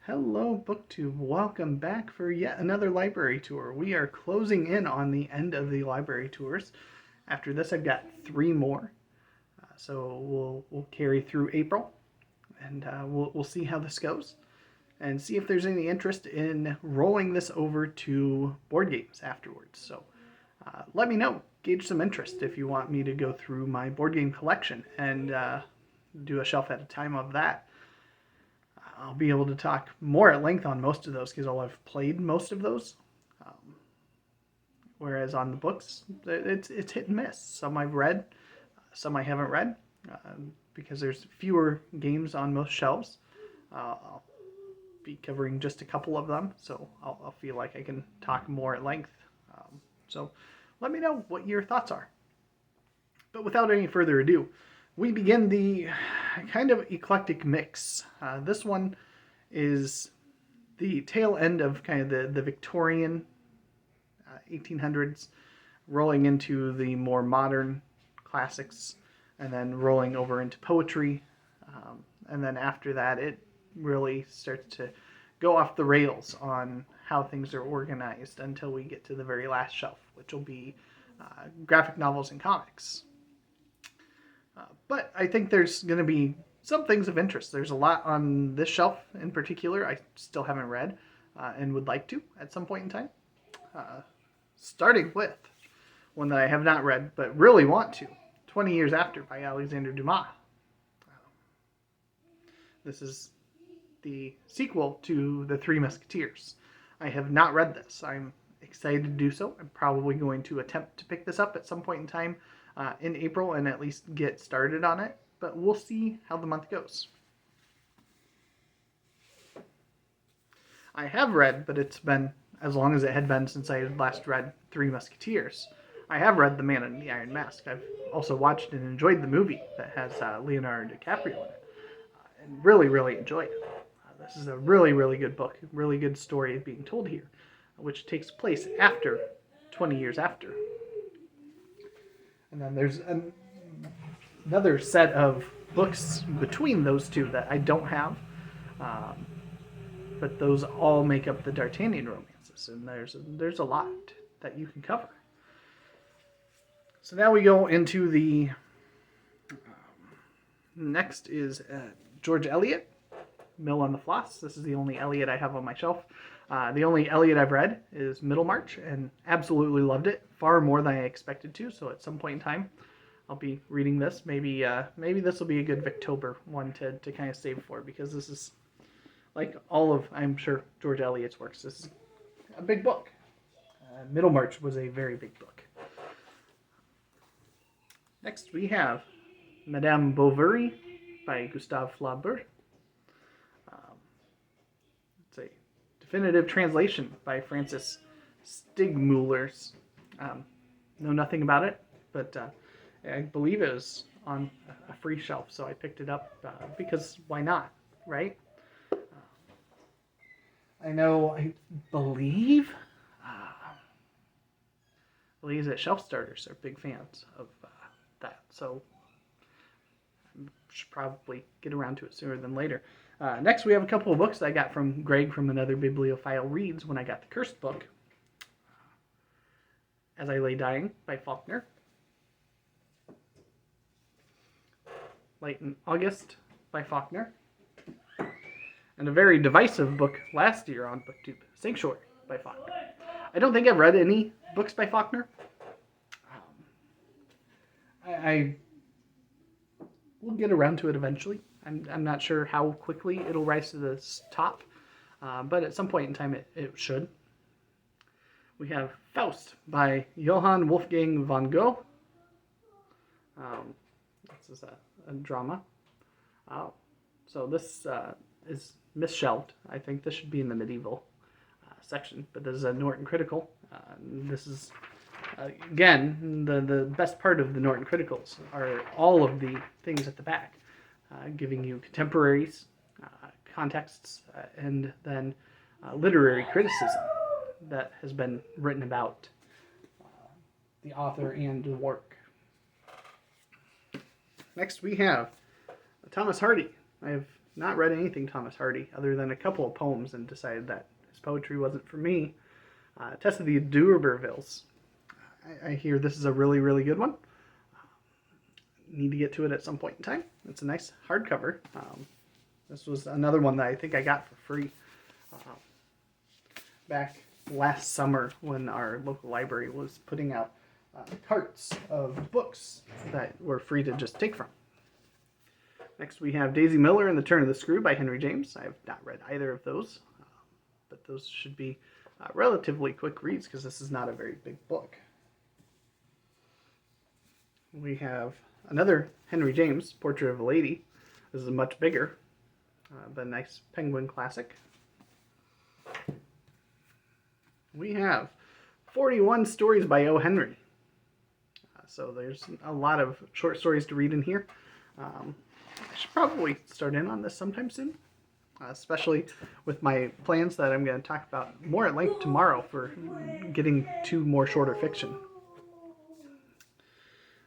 Hello, BookTube. Welcome back for yet another library tour. We are closing in on the end of the library tours. After this, I've got three more, so we'll carry through April, and we'll see how this goes, and see if there's any interest in rolling this over to board games afterwards. So let me know. Gauge some interest if you want me to go through my board game collection and do a shelf at a time of that. I'll be able to talk more at length on most of those because I'll have played most of those. Um, Whereas on the books, it's hit and miss. Some I've read, some I haven't read, because there's fewer games on most shelves. I'll be covering just a couple of them, so I'll feel like I can talk more at length. So let me know what your thoughts are. But without any further ado, we begin the kind of eclectic mix. This one is the tail end of kind of the Victorian 1800s, rolling into the more modern classics, and then rolling over into poetry. And then after that, it really starts to go off the rails on how things are organized until we get to the very last shelf, which will be graphic novels and comics. But I think there's going to be some things of interest. There's a lot on this shelf in particular I still haven't read and would like to at some point in time. Starting with one that I have not read but really want to, 20 Years After by Alexander Dumas. This is the sequel to The Three Musketeers. I have not read this. I'm excited to do so. I'm probably going to attempt to pick this up at some point in time in April and at least get started on it, but we'll see how the month goes. I have read, but it's been as long as it had been since I had last read Three Musketeers. I have read The Man in the Iron Mask. I've also watched and enjoyed the movie that has Leonardo DiCaprio in it, and really, really enjoyed it. This is a really, really good book, really good story being told here, which takes place after 20 years after. And then there's another set of books between those two that I don't have, but those all make up the D'Artagnan romances, and there's a lot that you can cover. So now we go into the next is George Eliot, Mill on the Floss. This is the only Eliot I have on my shelf. The only Eliot I've read is Middlemarch, and absolutely loved it, far more than I expected to. So at some point in time, I'll be reading this. Maybe this will be a good Victober one to kind of save for, because this is, like all of, I'm sure, George Eliot's works, this is a big book. Middlemarch was a very big book. Next we have Madame Bovary by Gustave Flaubert. It's a definitive translation by Francis Stigmullers. Know nothing about it, but I believe it was on a free shelf, so I picked it up because why not, right? I believe that Shelf Starters are big fans of that, so I should probably get around to it sooner than later. Next, we have a couple of books that I got from Greg from Another Bibliophile Reads when I got the Cursed book. As I Lay Dying by Faulkner. Late in August by Faulkner. And a very divisive book last year on BookTube, Sanctuary by Faulkner. I don't think I've read any books by Faulkner. I will get around to it eventually. I'm not sure how quickly it'll rise to the top, but at some point in time it should. We have Faust by Johann Wolfgang von Goethe. This is a drama. So this is misshelved. I think this should be in the medieval section, but this is a Norton Critical. This is, again, the best part of the Norton Criticals are all of the things at the back, giving you contemporaries, contexts, and then literary criticism that has been written about the author and the work. Next we have Thomas Hardy. I have not read anything Thomas Hardy other than a couple of poems and decided that his poetry wasn't for me. Tess of the D'Urbervilles. I hear this is a really, really good one. Need to get to it at some point in time. It's a nice hardcover. This was another one that I think I got for free back last summer when our local library was putting out carts of books that were free to just take from. Next we have Daisy Miller and the Turn of the Screw by Henry James. I have not read either of those, but those should be relatively quick reads because this is not a very big book. We have another Henry James, Portrait of a Lady. This is much bigger, but a nice Penguin classic. We have 41 stories by O. Henry. So there's a lot of short stories to read in here. I should probably start in on this sometime soon, especially with my plans that I'm going to talk about more at length tomorrow for getting to more shorter fiction.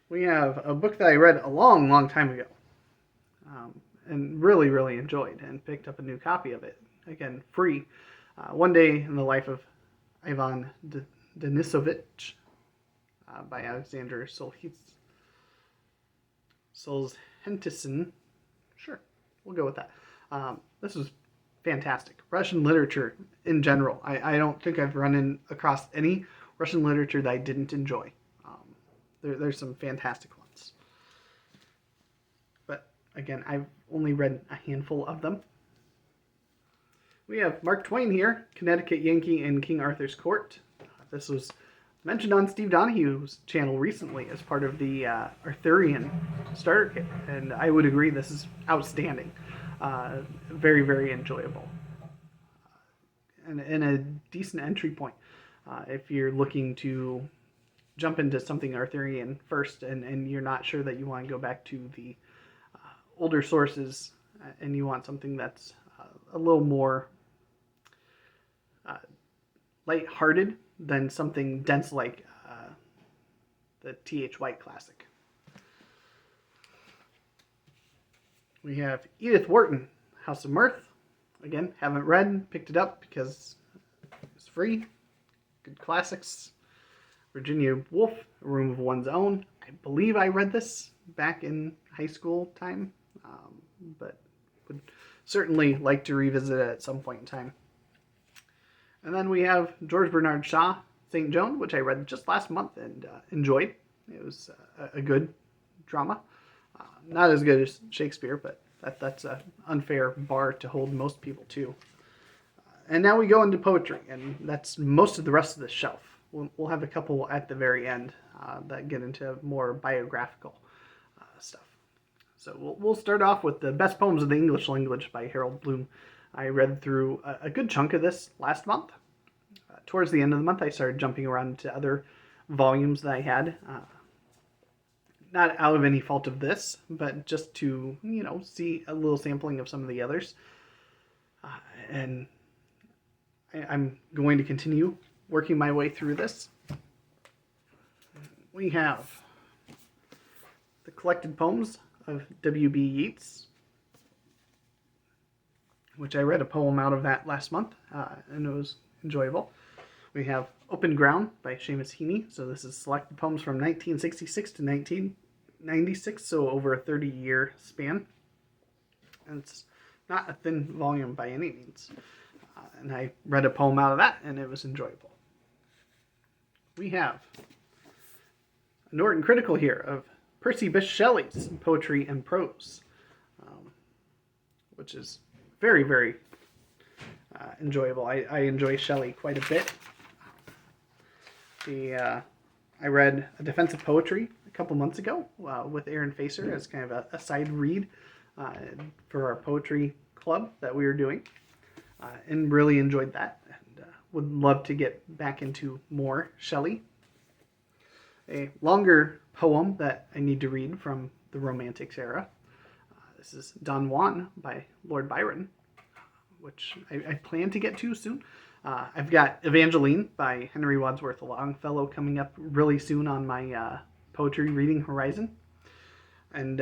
We have a book that I read a long, long time ago and really, really enjoyed and picked up a new copy of it. Again, free. One Day in the Life of Ivan Denisovich by Alexander Solzhenitsyn. Sure, we'll go with that. This was fantastic. Russian literature in general. I don't think I've run across any Russian literature that I didn't enjoy. There's some fantastic ones. But again, I've only read a handful of them. We have Mark Twain here, Connecticut Yankee in King Arthur's Court. This was mentioned on Steve Donahue's channel recently as part of the Arthurian starter kit, and I would agree this is outstanding. Very, very enjoyable. And a decent entry point if you're looking to jump into something Arthurian first and you're not sure that you want to go back to the older sources and you want something that's a little more light-hearted than something dense like the T.H. White classic. We have Edith Wharton, House of Mirth. Again, haven't read, picked it up because it's free. Good classics. Virginia Woolf, A Room of One's Own. I believe I read this back in high school time, but would certainly like to revisit it at some point in time. And then we have George Bernard Shaw, St. Joan, which I read just last month and enjoyed. It was a good drama. Not as good as Shakespeare, but that's an unfair bar to hold most people to. And now we go into poetry, and that's most of the rest of the shelf. We'll have a couple at the very end that get into more biographical stuff. So we'll start off with the Best Poems of the English Language by Harold Bloom. I read through a good chunk of this last month. Towards the end of the month, I started jumping around to other volumes that I had. Not out of any fault of this, but just to, see a little sampling of some of the others. And I'm going to continue working my way through this. We have the collected poems of W.B. Yeats, which I read a poem out of that last month, and it was enjoyable. We have Open Ground by Seamus Heaney. So this is selected poems from 1966 to 1996, so over a 30-year span. And it's not a thin volume by any means. And I read a poem out of that, and it was enjoyable. We have a Norton Critical here of Percy Bysshe Shelley's Poetry and Prose, which is very, very enjoyable. I enjoy Shelley quite a bit. I read A Defense of Poetry a couple months ago with Aaron Facer as kind of a side read for our poetry club that we were doing, and really enjoyed that, and would love to get back into more Shelley. A longer poem that I need to read from the Romantics era. This is Don Juan by Lord Byron, which I plan to get to soon. I've got Evangeline by Henry Wadsworth Longfellow coming up really soon on my poetry reading horizon. And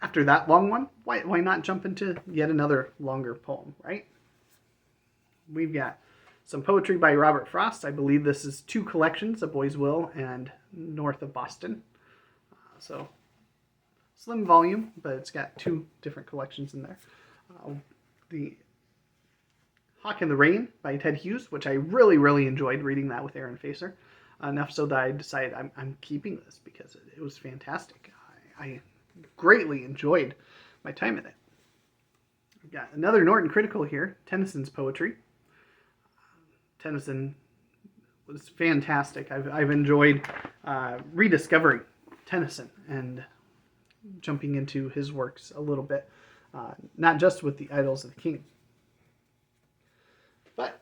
after that long one, why not jump into yet another longer poem, right? We've got some poetry by Robert Frost. I believe this is 2 collections, A Boy's Will and North of Boston. So slim volume, but it's got 2 different collections in there. The Hawk in the Rain by Ted Hughes, which I really, really enjoyed reading that with Aaron Facer. Enough so that I decided I'm keeping this because it was fantastic. I greatly enjoyed my time in it. We've got another Norton Critical here, Tennyson's poetry. Tennyson was fantastic. I've enjoyed rediscovering Tennyson and jumping into his works a little bit, not just with the Idylls of the King. But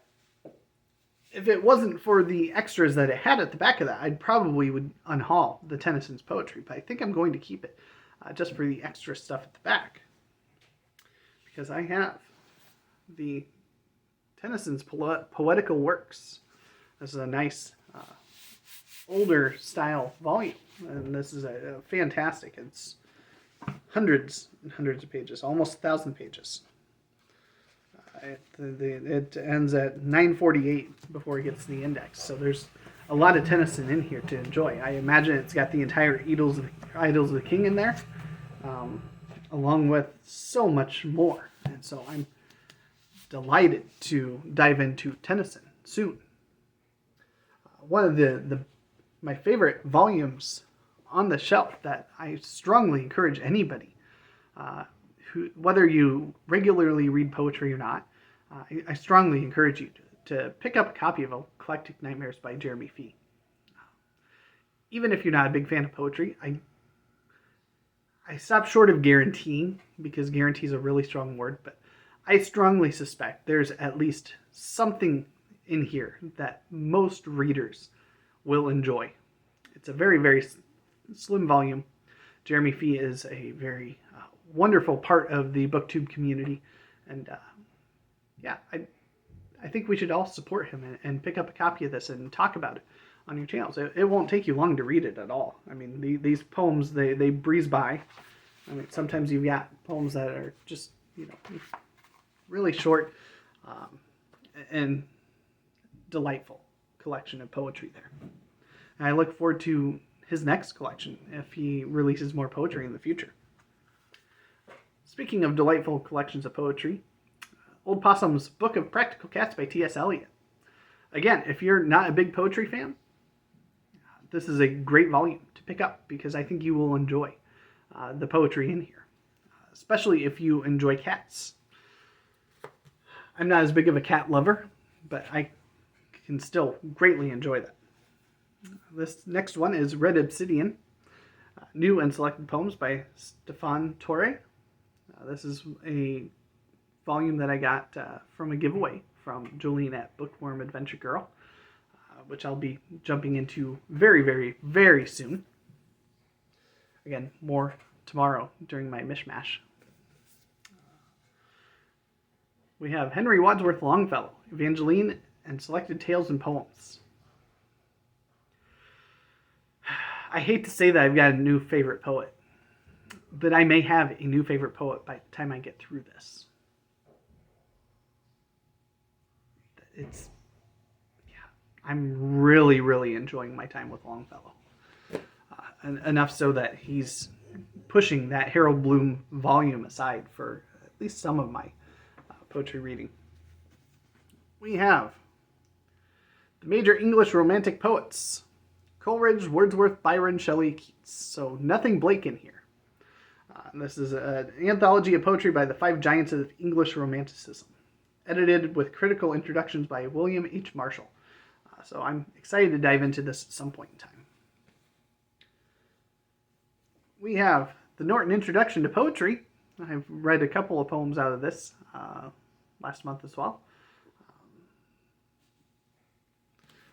if it wasn't for the extras that it had at the back of that, I'd probably would unhaul the Tennyson's poetry. But I think I'm going to keep it just for the extra stuff at the back, because I have the Tennyson's Poetical Works. This is a nice older style volume, and this is a fantastic. It's hundreds and hundreds of pages, almost 1,000 pages. It ends at 948 before it gets to the index, so there's a lot of Tennyson in here to enjoy. I imagine it's got the entire Idylls of the King in there, along with so much more. And so I'm delighted to dive into Tennyson soon. One of my favorite volumes on the shelf that I strongly encourage anybody, whether you regularly read poetry or not, I strongly encourage you to pick up a copy of Eclectic Nightmares by Jeremy Fee. Even if you're not a big fan of poetry, I stop short of guaranteeing, because guarantee is a really strong word, but I strongly suspect there's at least something in here that most readers will enjoy. It's a very, very slim volume. Jeremy Fee is a very wonderful part of the BookTube community, and I think we should all support him and pick up a copy of this and talk about it on your channels. It won't take you long to read it at all. I mean, these poems, they breeze by. I mean, sometimes you've got poems that are just, really short and delightful collection of poetry there. And I look forward to his next collection if he releases more poetry in the future. Speaking of delightful collections of poetry, Old Possum's Book of Practical Cats by T.S. Eliot. Again, if you're not a big poetry fan, this is a great volume to pick up, because I think you will enjoy the poetry in here, especially if you enjoy cats. I'm not as big of a cat lover, but I can still greatly enjoy that. This next one is Red Obsidian, New and Selected Poems by Stefan Torre. This is a volume that I got from a giveaway from Jolene at Bookworm Adventure Girl, which I'll be jumping into very, very, very soon. Again, more tomorrow during my mishmash. We have Henry Wadsworth Longfellow, Evangeline and Selected Tales and Poems. I hate to say that I've got a new favorite poet, but I may have a new favorite poet by the time I get through this. I'm really, really enjoying my time with Longfellow. Enough so that he's pushing that Harold Bloom volume aside for at least some of my poetry reading. We have the major English Romantic poets: Coleridge, Wordsworth, Byron, Shelley, Keats. So nothing Blake in here. This is an anthology of poetry by the 5 giants of English Romanticism, edited with critical introductions by William H. Marshall. So I'm excited to dive into this at some point in time. We have the Norton Introduction to Poetry. I've read a couple of poems out of this last month as well.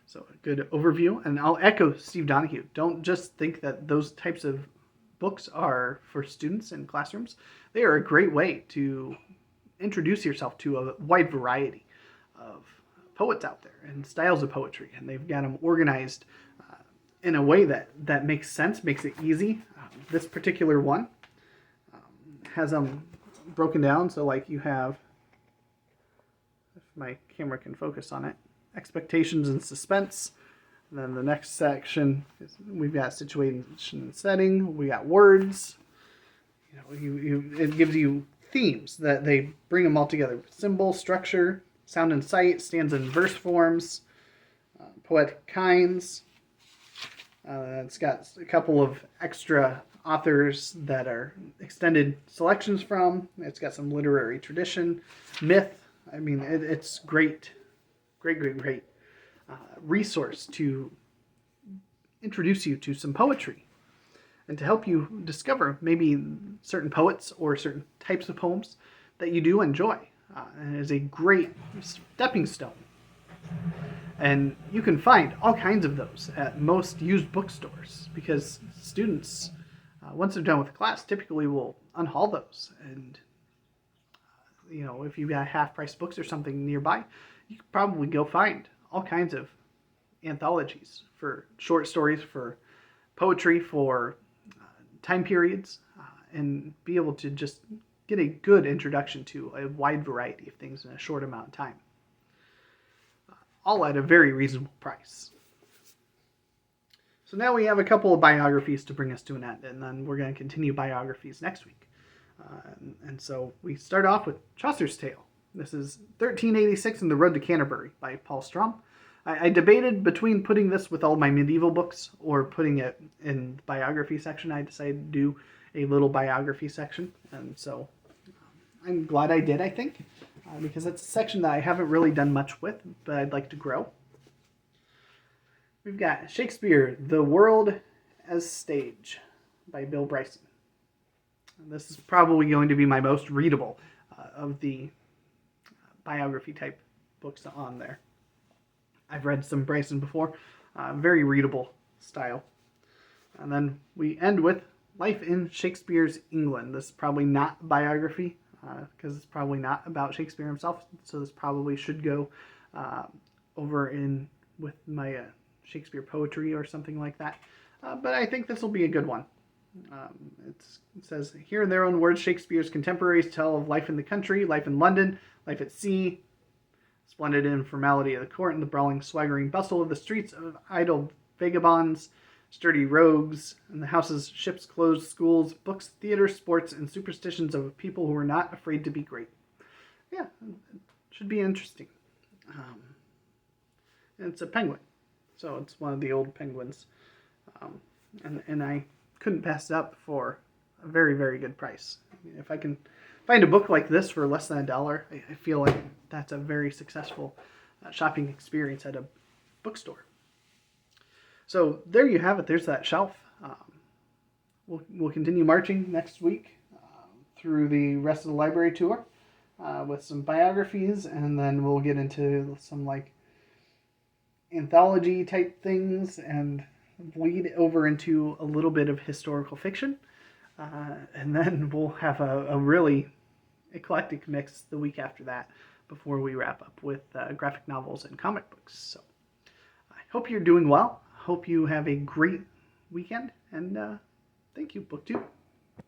So a good overview. And I'll echo Steve Donahue. Don't just think that those types of books are for students in classrooms. They are a great way to introduce yourself to a wide variety of poets out there and styles of poetry. And they've got them organized in a way that makes sense, makes it easy. This particular one has them broken down. So like you have, if my camera can focus on it, expectations and suspense. And then the next section is we've got situation and setting. We got words. It gives you themes that they bring them all together. Symbol, structure, sound and sight, stanza and verse forms, poetic kinds. It's got a couple of extra authors that are extended selections from. It's got some literary tradition, myth. I mean, it's great resource to introduce you to some poetry and to help you discover maybe certain poets or certain types of poems that you do enjoy. And it is a great stepping stone. And you can find all kinds of those at most used bookstores because students, once they're done with the class, typically will unhaul those. And, if you've got half-price books or something nearby, you could probably go find all kinds of anthologies for short stories, for poetry, for time periods, and be able to just get a good introduction to a wide variety of things in a short amount of time. All at a very reasonable price. So now we have a couple of biographies to bring us to an end, and then we're going to continue biographies next week. And so we start off with Chaucer's Tale. This is 1386 and the Road to Canterbury by Paul Strom. I debated between putting this with all my medieval books or putting it in the biography section. I decided to do a little biography section, and so I'm glad I did, I think. Because it's a section that I haven't really done much with, but I'd like to grow. We've got Shakespeare, The World as Stage by Bill Bryson. And this is probably going to be my most readable of the biography type books on there. I've read some Bryson before, very readable style. And then we end with Life in Shakespeare's England. This is probably not biography, because it's probably not about Shakespeare himself, so this probably should go over in with my Shakespeare poetry or something like that. But I think this will be a good one. It says, here in their own words, Shakespeare's contemporaries tell of life in the country, life in London, life at sea, splendid informality of the court, and the brawling, swaggering bustle of the streets of idle vagabonds, sturdy rogues, and the houses, ships, clothes, schools, books, theaters, sports, and superstitions of a people who are not afraid to be great. Yeah, it should be interesting. And it's a penguin, so it's one of the old penguins. And I couldn't pass it up for a very, very good price. If I can find a book like this for less than $1, I feel like that's a very successful shopping experience at a bookstore. So there you have it. There's that shelf. We'll continue marching next week through the rest of the library tour with some biographies, and then we'll get into some like anthology type things and bleed over into a little bit of historical fiction. And then we'll have a really eclectic mix the week after that before we wrap up with graphic novels and comic books. So I hope you're doing well. Hope you have a great weekend, and thank you, BookTube.